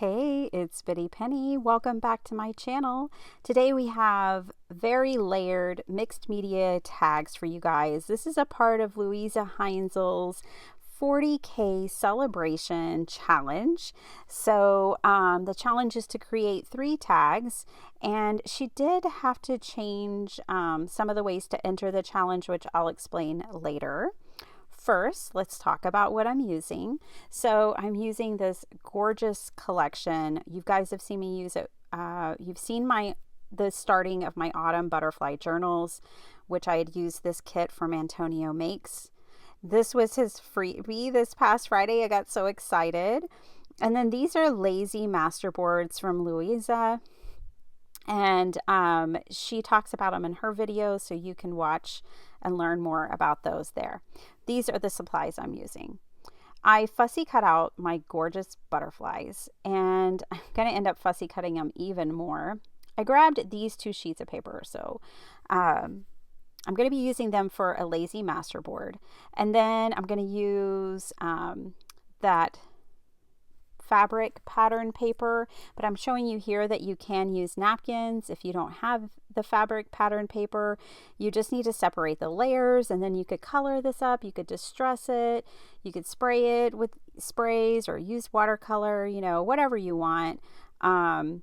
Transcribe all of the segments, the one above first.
Hey, it's Biddy Penny. Welcome back to my channel. Today we have very layered mixed media tags for you guys. This is a part of Luise Heinzl's 40K celebration challenge. So the challenge is to create 3 tags, and she did have to change some of the ways to enter the challenge, which I'll explain later. First, let's talk about what I'm using. So I'm using this gorgeous collection. You guys have seen me use it. You've seen the starting of my autumn butterfly journals, which I had used this kit from Antonio Makes. This was his freebie this past Friday. I got so excited. And then these are lazy masterboards from Luise. And she talks about them in her videos, so you can watch and learn more about those there. These are the supplies I'm using. I fussy cut out my gorgeous butterflies, and I'm going to end up fussy cutting them even more. I grabbed these 2 sheets of paper, so I'm going to be using them for a lazy masterboard. And then I'm going to use that fabric pattern paper, but I'm showing you here that you can use napkins if you don't have the fabric pattern paper. You just need to separate the layers, and then you could color this up. You could distress it, you could spray it with sprays or use watercolor, you know, whatever you want. And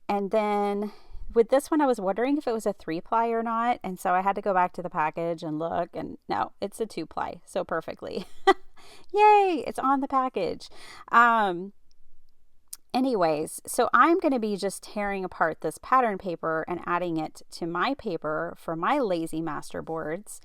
then with this one, I was wondering if it was a 3-ply or not, and so I had to go back to the package and look, and no, it's a 2-ply, so perfectly. Yay, it's on the package. Anyways, so I'm going to be just tearing apart this pattern paper and adding it to my paper for my lazy masterboards.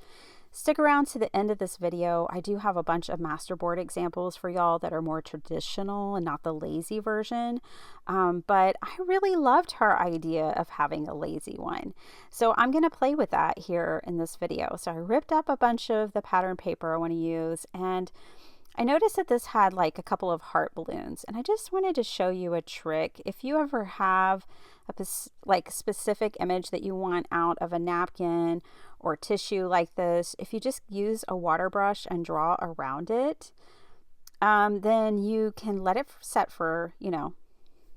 Stick around to the end of this video. I do have a bunch of masterboard examples for y'all that are more traditional and not the lazy version. But I really loved her idea of having a lazy one. So I'm going to play with that here in this video. So I ripped up a bunch of the pattern paper I want to use, and I noticed that this had like a couple of heart balloons, and I just wanted to show you a trick. If you ever have a specific image that you want out of a napkin or tissue like this, if you just use a water brush and draw around it, then you can let it set for,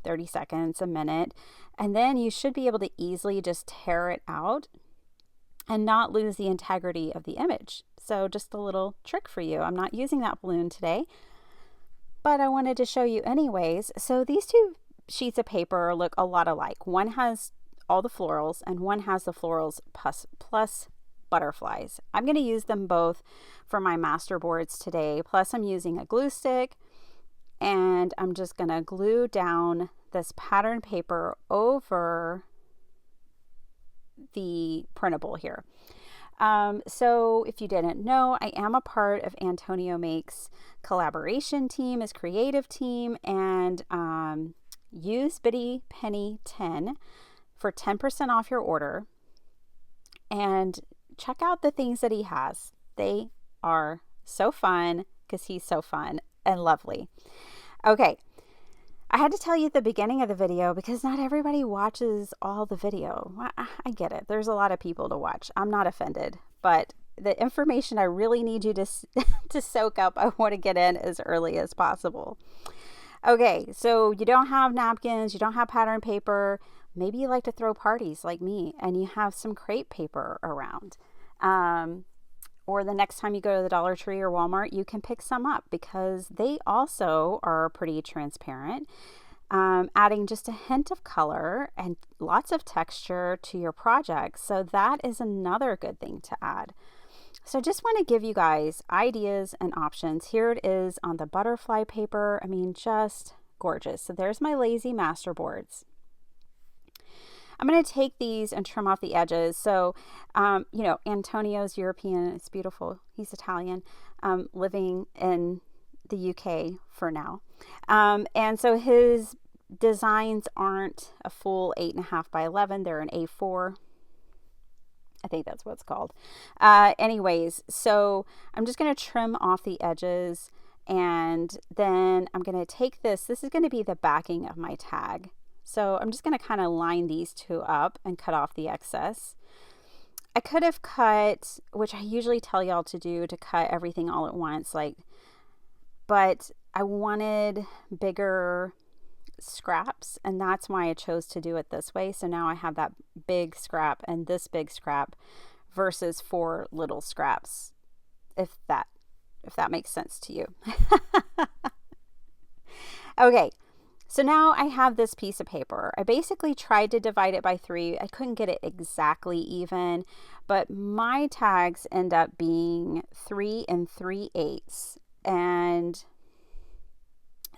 30 seconds, a minute, and then you should be able to easily just tear it out and not lose the integrity of the image. So just a little trick for you. I'm not using that balloon today, but I wanted to show you anyways. So these 2 sheets of paper look a lot alike. One has all the florals and one has the florals plus butterflies. I'm going to use them both for my masterboards today. Plus I'm using a glue stick, and I'm just going to glue down this pattern paper over the printable here. So if you didn't know, I am a part of Antonio Makes collaboration team, his creative team, and use Biddy Penny 10 for 10% off your order, and check out the things that he has. They are so fun because he's so fun and lovely. Okay, I had to tell you at the beginning of the video because not everybody watches all the video. I get it. There's a lot of people to watch. I'm not offended, but the information I really need you to soak up, I want to get in as early as possible. Okay, so you don't have napkins, you don't have pattern paper. Maybe you like to throw parties like me and you have some crepe paper around. Or the next time you go to the Dollar Tree or Walmart, you can pick some up because they also are pretty transparent, adding just a hint of color and lots of texture to your project. So that is another good thing to add. So I just want to give you guys ideas and options. Here it is on the butterfly paper. I mean, just gorgeous. So there's my lazy masterboards. I'm going to take these and trim off the edges. So, Antonio's European. It's beautiful. He's Italian, living in the UK for now. And so his designs aren't a full 8.5 by 11. They're an A4. I think that's what it's called. Anyways, so I'm just going to trim off the edges, and then I'm going to take this. This is going to be the backing of my tag. So I'm just going to kind of line these 2 up and cut off the excess. I could have cut, which I usually tell y'all to do, to cut everything all at once, but I wanted bigger scraps, and that's why I chose to do it this way. So now I have that big scrap and this big scrap versus 4 little scraps, if that makes sense to you. Okay, so now I have this piece of paper. I basically tried to divide it by 3. I couldn't get it exactly even, but my tags end up being 3 3/8, and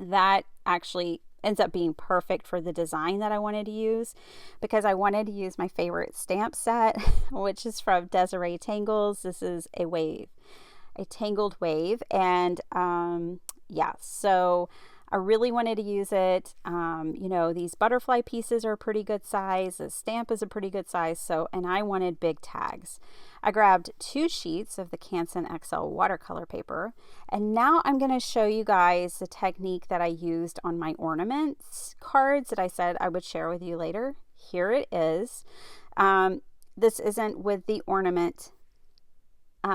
that actually ends up being perfect for the design that I wanted to use, because I wanted to use my favorite stamp set, which is from Desiree Tangles. This is a wave, a tangled wave, and yeah, so I really wanted to use it. These butterfly pieces are a pretty good size. The stamp is a pretty good size. So, and I wanted big tags. I grabbed 2 sheets of the Canson XL watercolor paper. And now I'm going to show you guys the technique that I used on my ornaments cards that I said I would share with you later. Here it is. This isn't with the ornament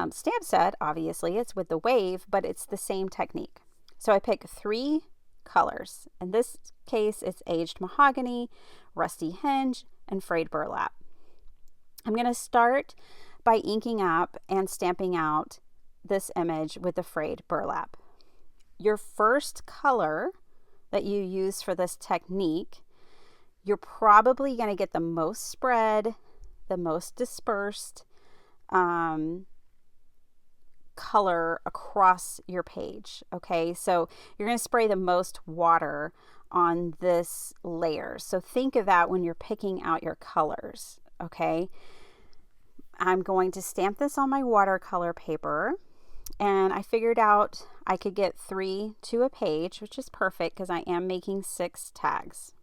stamp set, obviously. It's with the wave, but it's the same technique. So I pick 3 colors. In this case, it's aged mahogany, rusty hinge, and frayed burlap. I'm going to start by inking up and stamping out this image with the frayed burlap. Your first color that you use for this technique, you're probably going to get the most spread, the most dispersed color across your page. Okay, so you're going to spray the most water on this layer. So think of that when you're picking out your colors. Okay, I'm going to stamp this on my watercolor paper, and I figured out I could get 3 to a page, which is perfect because I am making 6 tags.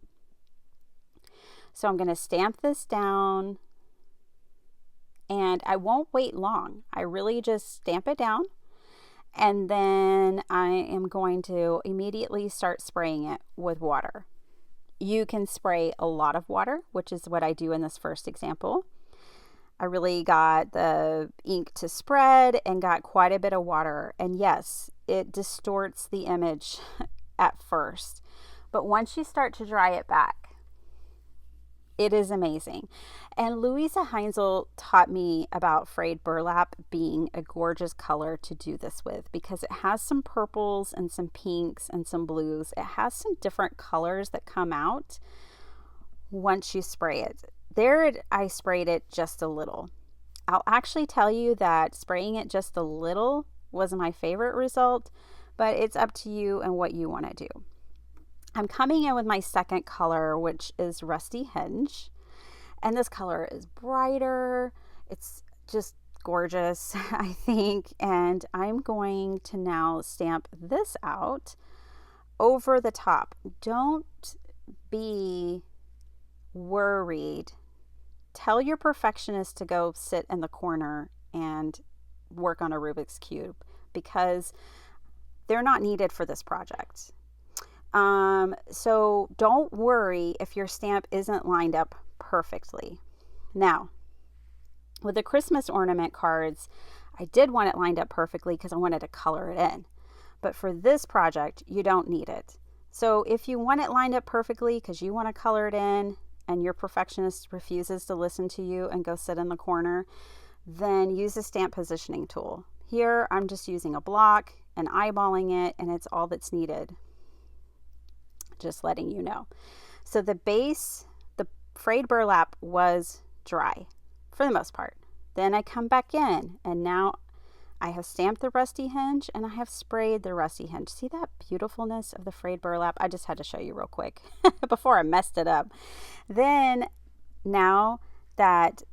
So I'm going to stamp this down, and I won't wait long. I really just stamp it down, and then I am going to immediately start spraying it with water. You can spray a lot of water, which is what I do in this first example. I really got the ink to spread and got quite a bit of water. And yes, it distorts the image at first, but once you start to dry it back, it is amazing. And Luise Heinzl taught me about frayed burlap being a gorgeous color to do this with, because it has some purples and some pinks and some blues. It has some different colors that come out once you spray it. There, I sprayed it just a little. I'll actually tell you that spraying it just a little was my favorite result, but it's up to you and what you want to do. I'm coming in with my second color, which is Rusty Hinge. And this color is brighter. It's just gorgeous, I think. And I'm going to now stamp this out over the top. Don't be worried. Tell your perfectionist to go sit in the corner and work on a Rubik's Cube, because they're not needed for this project. So don't worry if your stamp isn't lined up perfectly. Now, with the Christmas ornament cards, I did want it lined up perfectly because I wanted to color it in. But for this project, you don't need it. So if you want it lined up perfectly because you want to color it in and your perfectionist refuses to listen to you and go sit in the corner, then use the stamp positioning tool. Here, I'm just using a block and eyeballing it, and it's all that's needed. Just letting you know. So the base, the frayed burlap was dry for the most part. Then I come back in, and now I have stamped the rusty hinge and I have sprayed the rusty hinge. See that beautifulness of the frayed burlap? I just had to show you real quick before I messed it up. Then now that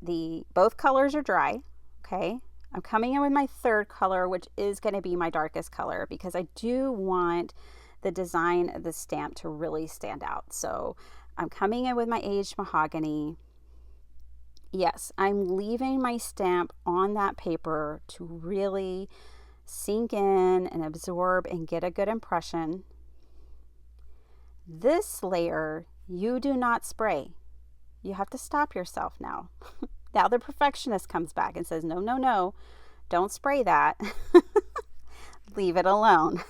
both colors are dry, okay, I'm coming in with my third color, which is going to be my darkest color, because I do want the design of the stamp to really stand out. So I'm coming in with my aged mahogany. Yes, I'm leaving my stamp on that paper to really sink in and absorb and get a good impression. This layer, you do not spray. You have to stop yourself now. Now the perfectionist comes back and says, no, no, no, don't spray that. Leave it alone.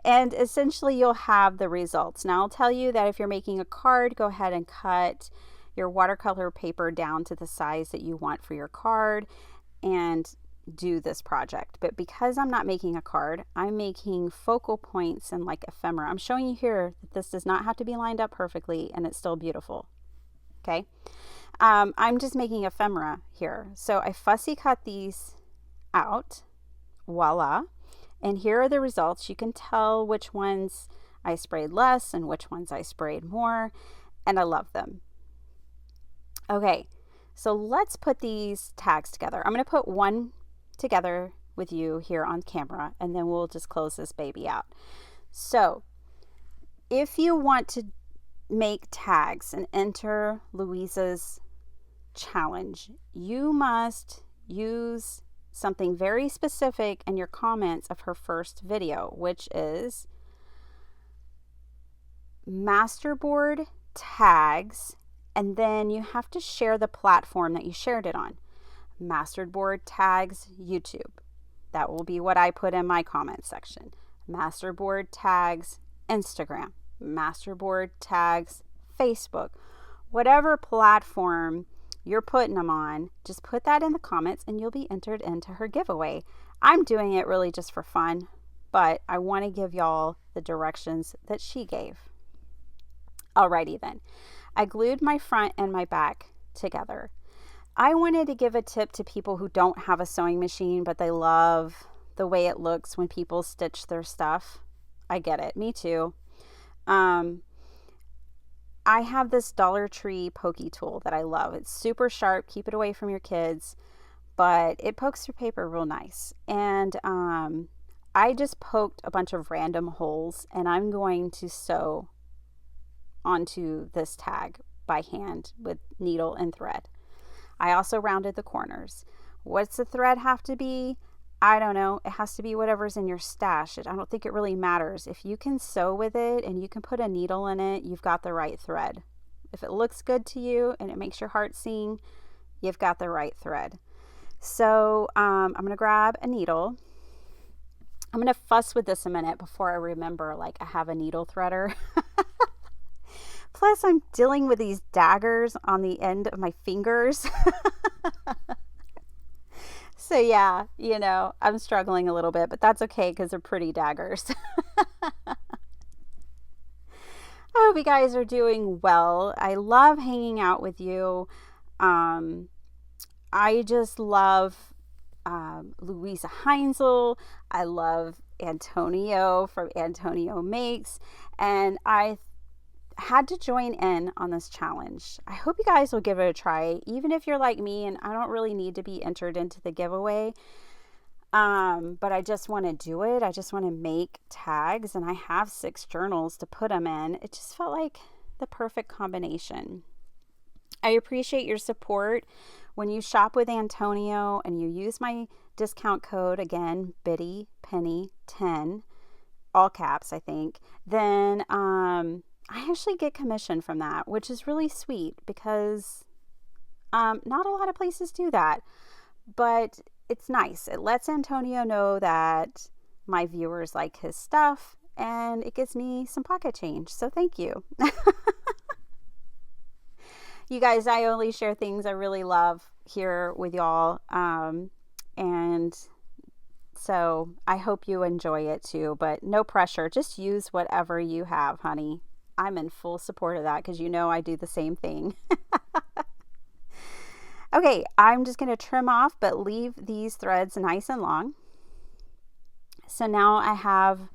And essentially you'll have the results. Now I'll tell you that if you're making a card, go ahead and cut your watercolor paper down to the size that you want for your card and do this project. But because I'm not making a card, I'm making focal points and like ephemera. I'm showing you here that this does not have to be lined up perfectly and it's still beautiful. Okay. I'm just making ephemera here. So I fussy cut these out. Voila. And here are the results. You can tell which ones I sprayed less and which ones I sprayed more. And I love them. Okay. So let's put these tags together. I'm going to put one together with you here on camera, and then we'll just close this baby out. So if you want to make tags and enter Luise's challenge, you must use something very specific in your comments of her first video, which is masterboard tags, and then you have to share the platform that you shared it on. Masterboard tags YouTube. That will be what I put in my comment section. Masterboard tags Instagram. Masterboard tags Facebook. Whatever platform you're putting them on, just put that in the comments and you'll be entered into her giveaway. I'm doing it really just for fun, but I want to give y'all the directions that she gave. Alrighty then. I glued my front and my back together. I wanted to give a tip to people who don't have a sewing machine, but they love the way it looks when people stitch their stuff. I get it. Me too. I have this Dollar Tree pokey tool that I love. It's super sharp. Keep it away from your kids, but it pokes through paper real nice. And I just poked a bunch of random holes, and I'm going to sew onto this tag by hand with needle and thread. I also rounded the corners. What's the thread have to be? I don't know. It has to be whatever's in your stash. I don't think it really matters. If you can sew with it and you can put a needle in it, you've got the right thread. If it looks good to you and it makes your heart sing, you've got the right thread. So I'm going to grab a needle. I'm going to fuss with this a minute before I remember, like, I have a needle threader. Plus, I'm dealing with these daggers on the end of my fingers. So yeah, you know, I'm struggling a little bit, but that's okay because they're pretty daggers. I hope you guys are doing well. I love hanging out with you. I just love Luise Heinzl. I love Antonio from Antonio Makes. And I had to join in on this challenge. I hope you guys will give it a try, even if you're like me and I don't really need to be entered into the giveaway. But I just want to do it. I just want to make tags, and I have 6 journals to put them in. It just felt like the perfect combination. I appreciate your support. When you shop with Antonio and you use my discount code, again, Biddy Penny 10, all caps, I think, then I actually get commission from that, which is really sweet because not a lot of places do that, but it's nice. It lets Antonio know that my viewers like his stuff, and it gives me some pocket change. So thank you. You guys, I only share things I really love here with y'all. And so I hope you enjoy it too, but no pressure. Just use whatever you have, honey. I'm in full support of that because you know I do the same thing. Okay, I'm just going to trim off, but leave these threads nice and long. So now I have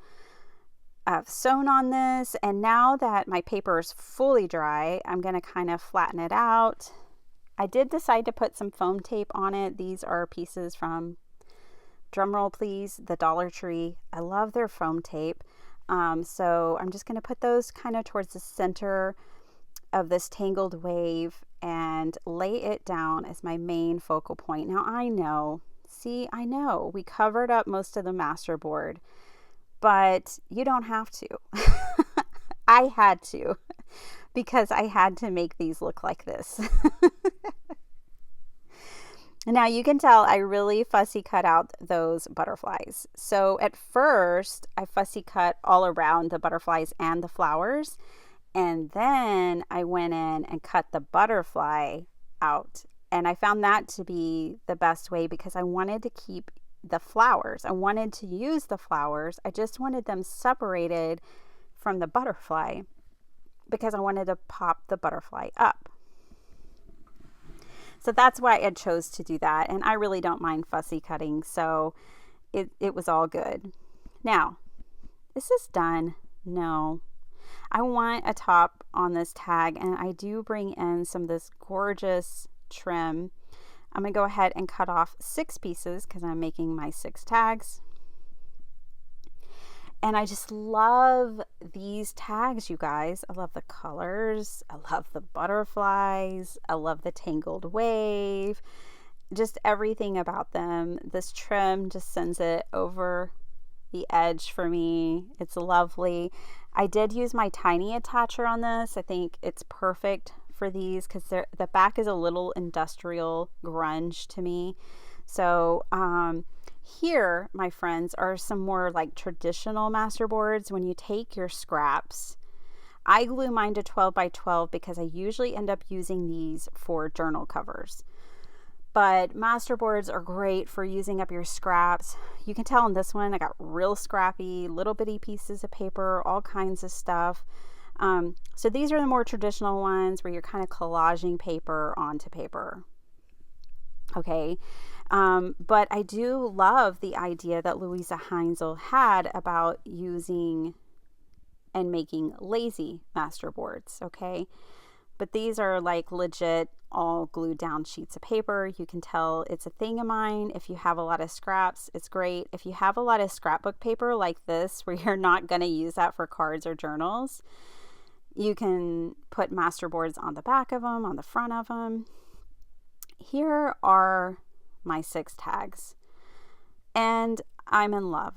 sewn on this, and now that my paper is fully dry, I'm going to kind of flatten it out. I did decide to put some foam tape on it. These are pieces from, drumroll please, the Dollar Tree. I love their foam tape. So I'm just going to put those kind of towards the center of this tangled wave and lay it down as my main focal point. Now I know we covered up most of the masterboard, but you don't have to. I had to because I had to make these look like this. Now you can tell I really fussy cut out those butterflies. So at first I fussy cut all around the butterflies and the flowers. And then I went in and cut the butterfly out. And I found that to be the best way because I wanted to keep the flowers. I wanted to use the flowers. I just wanted them separated from the butterfly because I wanted to pop the butterfly up. So that's why I chose to do that. And I really don't mind fussy cutting. So it was all good. Now, is this done? No. I want a top on this tag, and I do bring in some of this gorgeous trim. I'm going to go ahead and cut off 6 pieces because I'm making my 6 tags. And I just love these tags, you guys. I love the colors. I love the butterflies. I love the tangled wave. Just everything about them. This trim just sends it over the edge for me. It's lovely. I did use my tiny attacher on this. I think it's perfect for these because the back is a little industrial grunge to me. So here, my friends, are some more like traditional masterboards. When you take your scraps, I glue mine to 12 by 12 because I usually end up using these for journal covers. But masterboards are great for using up your scraps. You can tell in this one, I got real scrappy, little bitty pieces of paper, all kinds of stuff. So these are the more traditional ones where you're kind of collaging paper onto paper. Okay. But I do love the idea that Luise Heinzl had about using and making lazy masterboards. Okay. But these are like legit all glued down sheets of paper. You can tell it's a thing of mine. If you have a lot of scraps, it's great. If you have a lot of scrapbook paper like this, where you're not going to use that for cards or journals, you can put masterboards on the back of them, on the front of them. Here are my 6 tags, and I'm in love.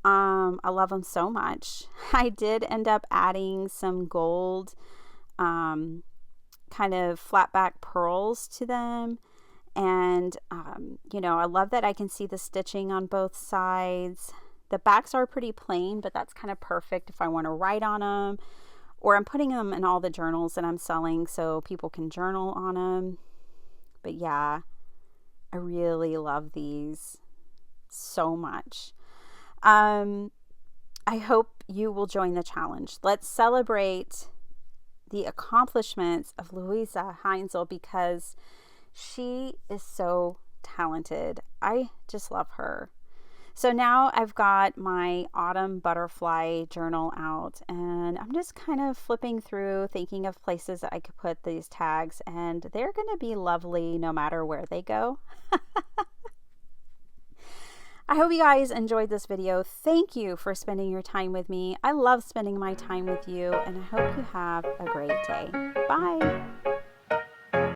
I love them so much. I did end up adding some gold kind of flat back pearls to them, and you know, I love that I can see the stitching on both sides. The backs are pretty plain, but that's kind of perfect if I want to write on them, or I'm putting them in all the journals that I'm selling so people can journal on them. But yeah, I really love these so much. I hope you will join the challenge. Let's celebrate the accomplishments of Luise Heinzl because she is so talented. I just love her. So now I've got my autumn butterfly journal out, and I'm just kind of flipping through, thinking of places that I could put these tags, and they're going to be lovely no matter where they go. I hope you guys enjoyed this video. Thank you for spending your time with me. I love spending my time with you, and I hope you have a great day. Bye.